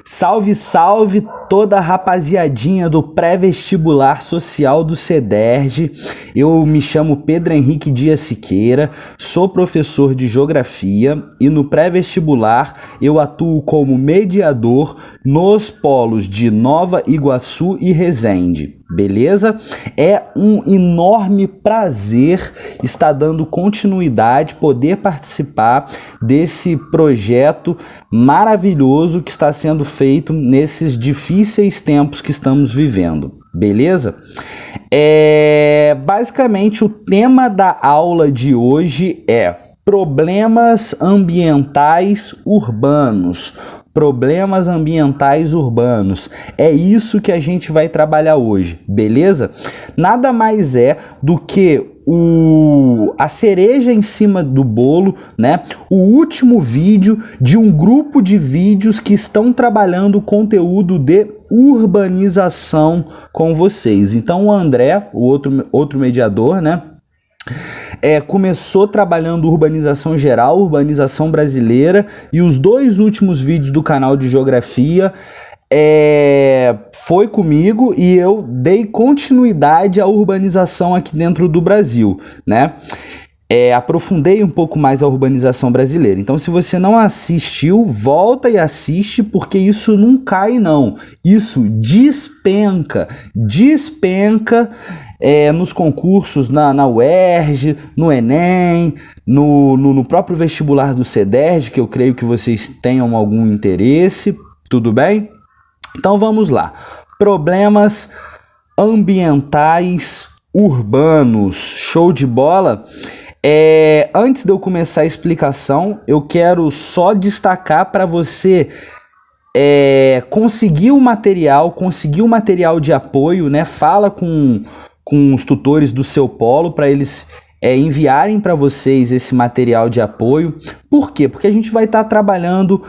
Salve, salve toda a rapaziadinha do pré-vestibular social do CEDERJ. Eu me chamo Pedro Henrique Dias Siqueira, sou professor de Geografia e no pré-vestibular eu atuo como mediador nos polos de Nova Iguaçu e Resende. Beleza? É um enorme prazer estar dando continuidade, poder participar desse projeto maravilhoso que está sendo feito nesses difíceis tempos que estamos vivendo. Beleza? Basicamente o tema da aula de hoje é problemas ambientais urbanos. Problemas ambientais urbanos. É isso que a gente vai trabalhar hoje, beleza? Nada mais é do que a cereja em cima do bolo, né? O último vídeo de um grupo de vídeos que estão trabalhando conteúdo de urbanização com vocês. Então o André, o outro mediador, né? Começou trabalhando urbanização geral, urbanização brasileira, e os dois últimos vídeos do canal de Geografia foi comigo e eu dei continuidade à urbanização aqui dentro do Brasil, né? Aprofundei um pouco mais a urbanização brasileira. Então, se você não assistiu, volta e assiste, porque isso não cai, não. Isso despenca nos concursos na UERJ, no Enem, no próprio vestibular do CEDERJ, que eu creio que vocês tenham algum interesse, tudo bem? Então vamos lá. Problemas ambientais urbanos. Show de bola? Antes de eu começar a explicação, eu quero só destacar para você conseguir o material de apoio, né? Fala com os tutores do seu polo para eles enviarem para vocês esse material de apoio. Por quê? Porque a gente vai estar trabalhando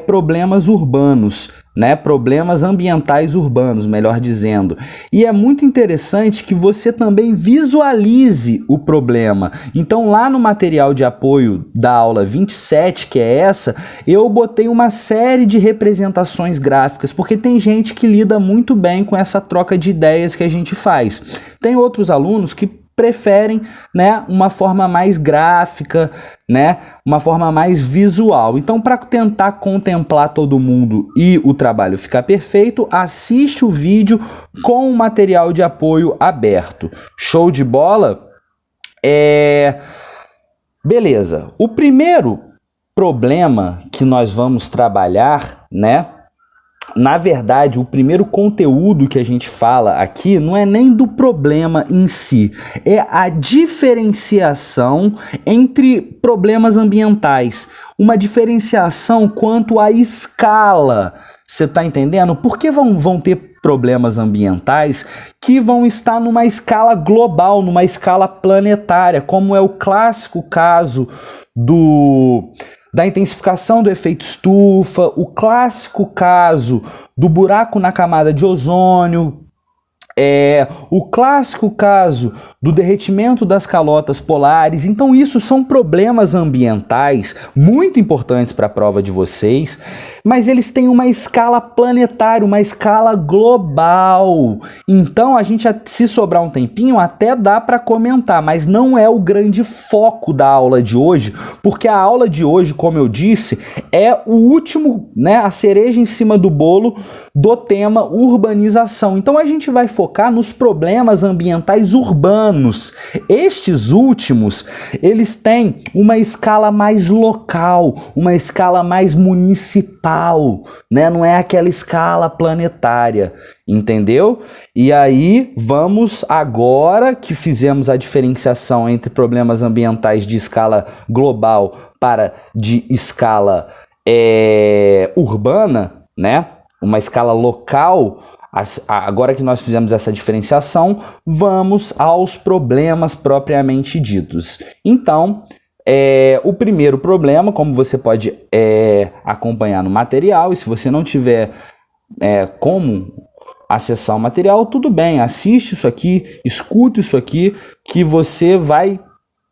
problemas urbanos, né? Problemas ambientais urbanos, melhor dizendo. E é muito interessante que você também visualize o problema. Então, lá no material de apoio da aula 27, que é essa, eu botei uma série de representações gráficas, porque tem gente que lida muito bem com essa troca de ideias que a gente faz. Tem outros alunos que preferem, né, uma forma mais gráfica, né, uma forma mais visual. Então, para tentar contemplar todo mundo e o trabalho ficar perfeito, assiste o vídeo com o material de apoio aberto. Show de bola? Beleza. O primeiro problema que nós vamos trabalhar, né, na verdade, o primeiro conteúdo que a gente fala aqui não é nem do problema em si, é a diferenciação entre problemas ambientais, uma diferenciação quanto à escala. Você está entendendo? Por que vão ter problemas ambientais que vão estar numa escala global, numa escala planetária, como é o clássico caso da intensificação do efeito estufa, o clássico caso do buraco na camada de ozônio, o clássico caso do derretimento das calotas polares. Então isso são problemas ambientais muito importantes para a prova de vocês, mas eles têm uma escala planetária, uma escala global. Então a gente, se sobrar um tempinho, até dá para comentar, mas não é o grande foco da aula de hoje, porque a aula de hoje, como eu disse, é o último, né, a cereja em cima do bolo do tema urbanização. Então a gente vai focar nos problemas ambientais urbanos. Estes últimos, eles têm uma escala mais local, uma escala mais municipal, né? Não é aquela escala planetária, entendeu? E aí, vamos agora que fizemos a diferenciação entre problemas ambientais de escala global para de escala urbana, né? Uma escala local. Agora que nós fizemos essa diferenciação, vamos aos problemas propriamente ditos. Então, o primeiro problema, como você pode acompanhar no material, e se você não tiver como acessar o material, tudo bem, assiste isso aqui, escuta isso aqui, que você vai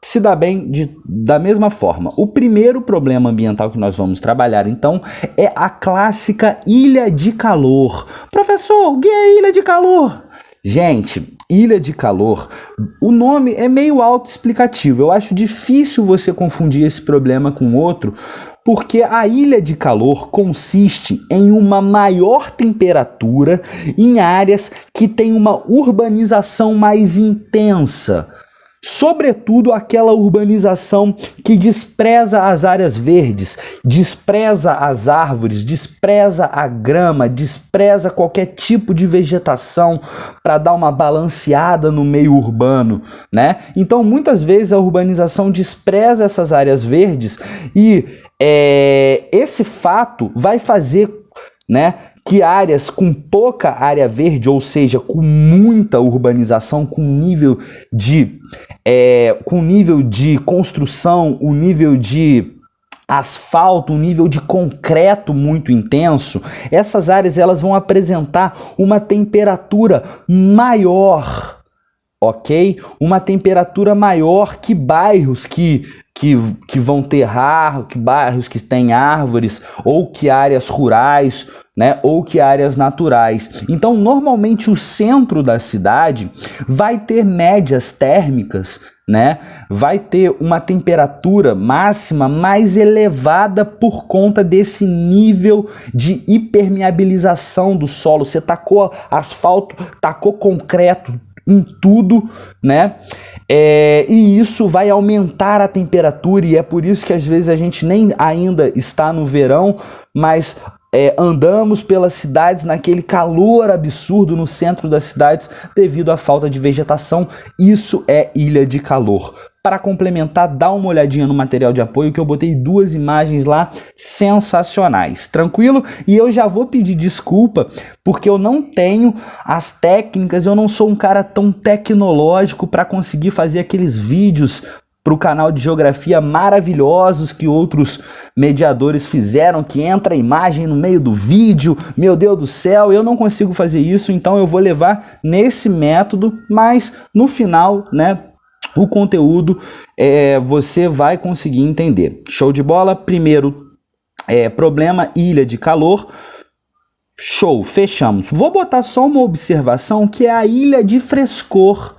se dá bem da mesma forma. O primeiro problema ambiental que nós vamos trabalhar, então, é a clássica ilha de calor. Professor, o que é ilha de calor? Gente, ilha de calor, o nome é meio autoexplicativo. Eu acho difícil você confundir esse problema com outro, porque a ilha de calor consiste em uma maior temperatura em áreas que têm uma urbanização mais intensa. Sobretudo aquela urbanização que despreza as áreas verdes, despreza as árvores, despreza a grama, despreza qualquer tipo de vegetação para dar uma balanceada no meio urbano, né? Então, muitas vezes a urbanização despreza essas áreas verdes e esse fato vai fazer, né, que áreas com pouca área verde, ou seja, com muita urbanização, com nível de construção, o nível de asfalto, um nível de concreto muito intenso, essas áreas elas vão apresentar uma temperatura maior, ok? Uma temperatura maior que bairros que vão ter que bairros que têm árvores, ou que áreas rurais, né, ou que áreas naturais. Então, normalmente o centro da cidade vai ter médias térmicas, né? Vai ter uma temperatura máxima mais elevada por conta desse nível de impermeabilização do solo. Você tacou asfalto, tacou concreto em tudo, né? E isso vai aumentar a temperatura, e é por isso que às vezes a gente nem ainda está no verão, mas andamos pelas cidades naquele calor absurdo no centro das cidades devido à falta de vegetação. Isso é ilha de calor. Para complementar, dá uma olhadinha no material de apoio que eu botei 2 imagens lá sensacionais, tranquilo? E eu já vou pedir desculpa porque eu não tenho as técnicas, eu não sou um cara tão tecnológico para conseguir fazer aqueles vídeos para o canal de geografia maravilhosos que outros mediadores fizeram, que entra a imagem no meio do vídeo. Meu Deus do céu, eu não consigo fazer isso, então eu vou levar nesse método, mas no final, né, o conteúdo você vai conseguir entender. Show de bola? Primeiro problema, ilha de calor. Show, fechamos. Vou botar só uma observação que é a ilha de frescor,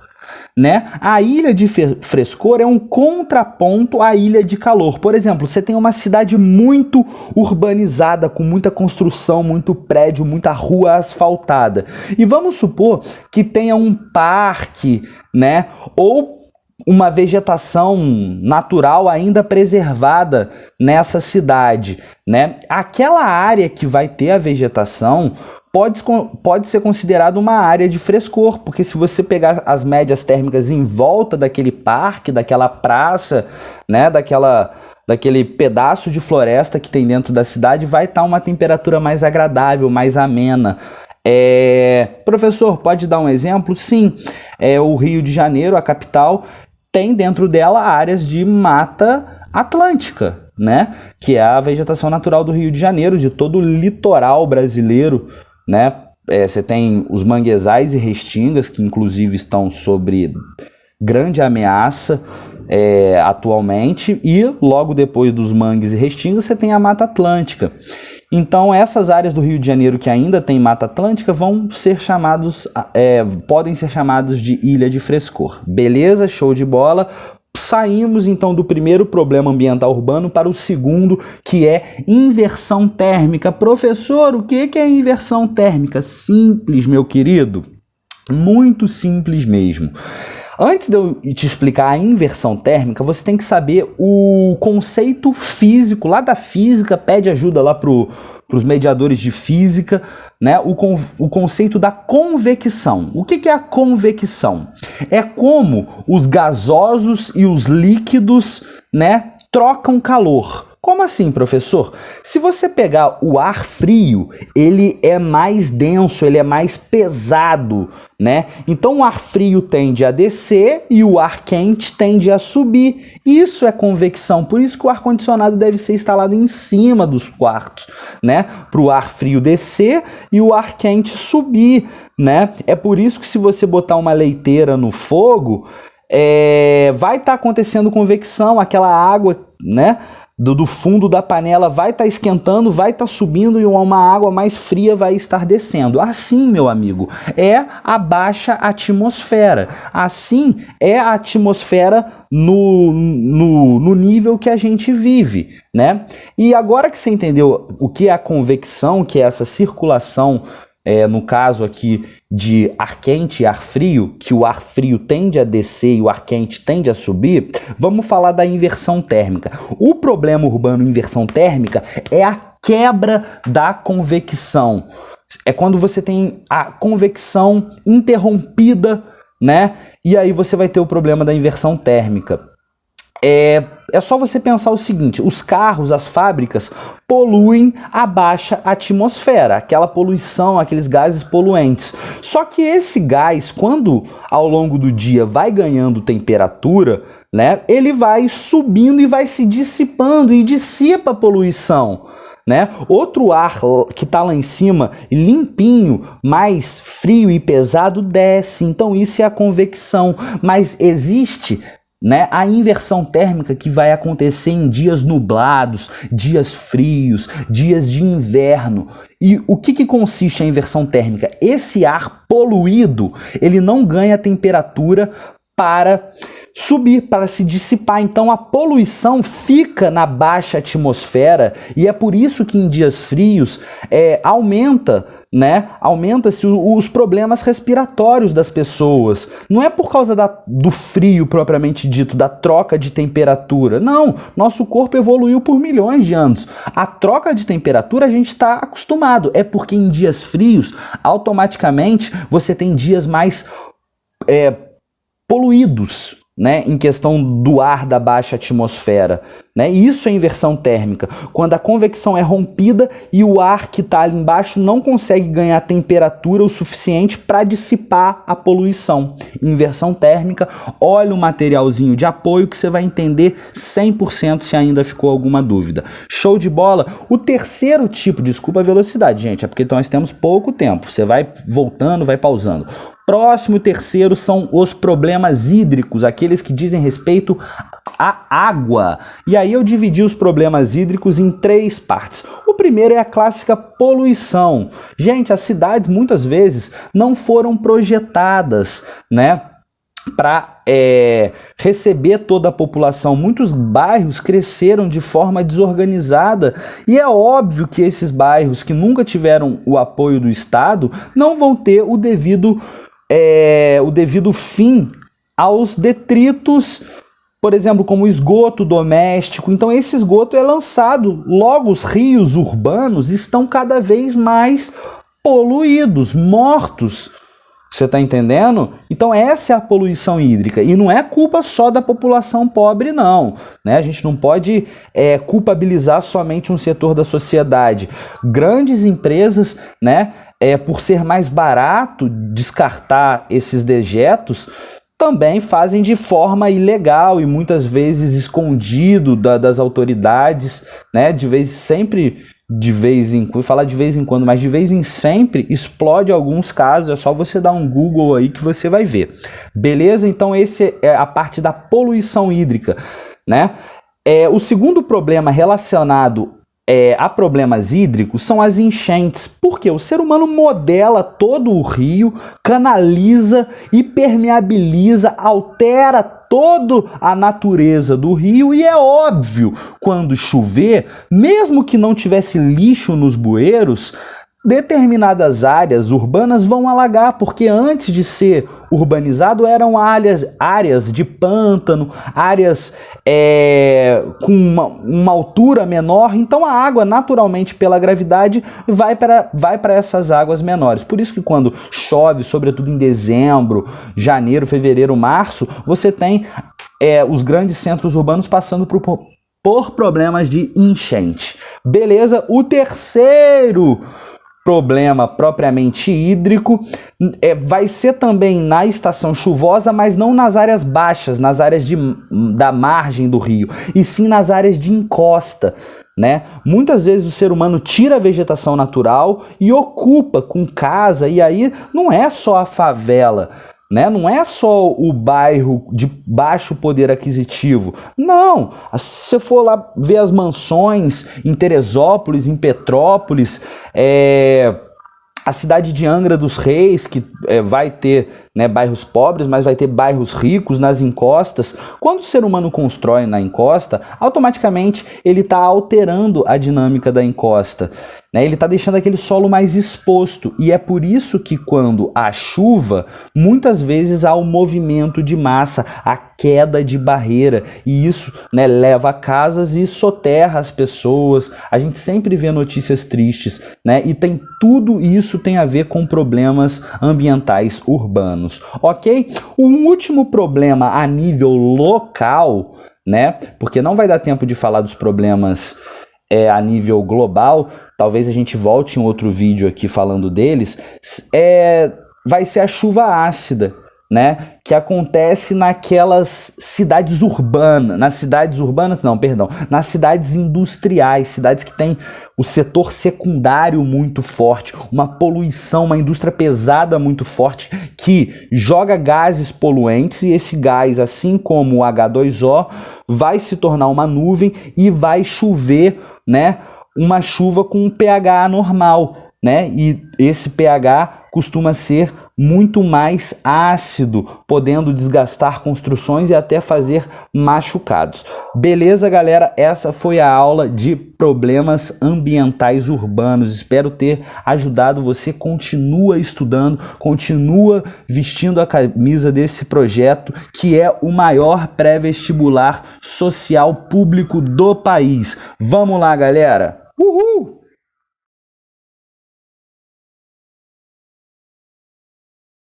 né? A ilha de frescor é um contraponto à ilha de calor. Por exemplo, você tem uma cidade muito urbanizada, com muita construção, muito prédio, muita rua asfaltada. E vamos supor que tenha um parque, né? Ou uma vegetação natural ainda preservada nessa cidade, né? Aquela área que vai ter a vegetação pode ser considerada uma área de frescor, porque se você pegar as médias térmicas em volta daquele parque, daquela praça, né, daquele pedaço de floresta que tem dentro da cidade, vai estar uma temperatura mais agradável, mais amena. Professor, pode dar um exemplo? Sim, o Rio de Janeiro, a capital, tem dentro dela áreas de mata atlântica, né, que é a vegetação natural do Rio de Janeiro, de todo o litoral brasileiro, né? Você tem os manguezais e restingas, que inclusive estão sob grande ameaça atualmente, e logo depois dos mangues e restingas você tem a Mata Atlântica. Então essas áreas do Rio de Janeiro que ainda tem Mata Atlântica podem ser chamados de ilha de frescor. Beleza? Show de bola. Saímos então do primeiro problema ambiental urbano para o segundo, que é inversão térmica. Professor, o que é inversão térmica? Simples, meu querido. Muito simples mesmo. Antes de eu te explicar a inversão térmica, você tem que saber o conceito físico. Lá da física, pede ajuda lá para os mediadores de física, né? O conceito da convecção. O que é a convecção? É como os gasosos e os líquidos, né, trocam calor. Como assim, professor? Se você pegar o ar frio, ele é mais denso, ele é mais pesado, né? Então o ar frio tende a descer e o ar quente tende a subir. Isso é convecção, por isso que o ar-condicionado deve ser instalado em cima dos quartos, né? Para o ar frio descer e o ar quente subir, né? É por isso que se você botar uma leiteira no fogo, vai estar acontecendo convecção, aquela água, né, do fundo da panela vai estar esquentando, vai estar subindo e uma água mais fria vai estar descendo. Assim, meu amigo, é a baixa atmosfera. Assim é a atmosfera no nível que a gente vive, né? E agora que você entendeu o que é a convecção, que é essa circulação, no caso aqui de ar quente e ar frio, que o ar frio tende a descer e o ar quente tende a subir, vamos falar da inversão térmica. O problema urbano inversão térmica é a quebra da convecção. É quando você tem a convecção interrompida, né? E aí você vai ter o problema da inversão térmica. É só você pensar o seguinte, os carros, as fábricas poluem a baixa atmosfera, aquela poluição, aqueles gases poluentes. Só que esse gás, quando ao longo do dia vai ganhando temperatura, né, ele vai subindo e vai se dissipando e dissipa a poluição. Né? Outro ar que está lá em cima, limpinho, mais frio e pesado, desce. Então isso é a convecção. Mas existe, né, a inversão térmica que vai acontecer em dias nublados, dias frios, dias de inverno. E o que consiste a inversão térmica? Esse ar poluído, ele não ganha temperatura para subir, para se dissipar. Então a poluição fica na baixa atmosfera e é por isso que em dias frios aumenta-se os problemas respiratórios das pessoas. Não é por causa do frio propriamente dito, da troca de temperatura. Não, nosso corpo evoluiu por milhões de anos. A troca de temperatura a gente está acostumado. É porque em dias frios, automaticamente, você tem dias mais poluídos, né, em questão do ar da baixa atmosfera, né? Isso é inversão térmica, quando a convecção é rompida e o ar que está ali embaixo não consegue ganhar temperatura o suficiente para dissipar a poluição. Inversão térmica, olha o materialzinho de apoio que você vai entender 100% se ainda ficou alguma dúvida. Show de bola? O terceiro tipo, desculpa a velocidade, gente, é porque nós temos pouco tempo, você vai voltando, vai pausando. Próximo terceiro são os problemas hídricos, aqueles que dizem respeito à água. E aí eu dividi os problemas hídricos em 3 partes. O primeiro é a clássica poluição. Gente, as cidades muitas vezes não foram projetadas, né, para receber toda a população. Muitos bairros cresceram de forma desorganizada e é óbvio que esses bairros que nunca tiveram o apoio do Estado não vão ter o devido fim aos detritos, por exemplo, como o esgoto doméstico. Então esse esgoto é lançado, logo os rios urbanos estão cada vez mais poluídos, mortos. Você está entendendo? Então essa é a poluição hídrica e não é culpa só da população pobre, não, né? A gente não pode culpabilizar somente um setor da sociedade. Grandes empresas, né, por ser mais barato descartar esses dejetos, também fazem de forma ilegal e muitas vezes escondido das autoridades, né? De vez em quando, falar de vez em quando, mas de vez em sempre explode alguns casos, é só você dar um Google aí que você vai ver. Beleza? Então esse é a parte da poluição hídrica, né? O segundo problema relacionado a problemas hídricos são as enchentes, porque o ser humano modela todo o rio, canaliza, impermeabiliza, altera toda a natureza do rio e é óbvio, quando chover, mesmo que não tivesse lixo nos bueiros, determinadas áreas urbanas vão alagar, porque antes de ser urbanizado eram áreas de pântano, áreas com uma altura menor, então a água naturalmente pela gravidade vai para essas águas menores. Por isso que quando chove, sobretudo em dezembro, janeiro, fevereiro, março, você tem os grandes centros urbanos passando por problemas de enchente. Beleza? O terceiro problema propriamente hídrico vai ser também na estação chuvosa, mas não nas áreas baixas, nas áreas da margem do rio, e sim nas áreas de encosta, né? Muitas vezes o ser humano tira a vegetação natural e ocupa com casa, e aí não é só a favela, né? Não é só o bairro de baixo poder aquisitivo. Não, se você for lá ver as mansões em Teresópolis, em Petrópolis, a cidade de Angra dos Reis, que vai ter, né, bairros pobres, mas vai ter bairros ricos nas encostas. Quando o ser humano constrói na encosta, automaticamente ele está alterando a dinâmica da encosta, né? Ele está deixando aquele solo mais exposto. E é por isso que quando há chuva, muitas vezes há o movimento de massa, a queda de barreira. E isso, né, leva a casas e soterra as pessoas. A gente sempre vê notícias tristes, né? E tudo isso tem a ver com problemas ambientais urbanos, ok? Um último problema a nível local, né? Porque não vai dar tempo de falar dos problemas a nível global, talvez a gente volte em outro vídeo aqui falando deles, vai ser a chuva ácida, né? Que acontece naquelas cidades urbanas, nas cidades industriais, cidades que têm o setor secundário muito forte, uma poluição, uma indústria pesada muito forte, que joga gases poluentes, e esse gás, assim como o H2O, vai se tornar uma nuvem e vai chover, né? Uma chuva com um pH anormal, né? E esse pH costuma ser muito mais ácido, podendo desgastar construções e até fazer machucados. Beleza, galera? Essa foi a aula de problemas ambientais urbanos. Espero ter ajudado você. Continua estudando, continua vestindo a camisa desse projeto, que é o maior pré-vestibular social público do país. Vamos lá, galera! Uhul!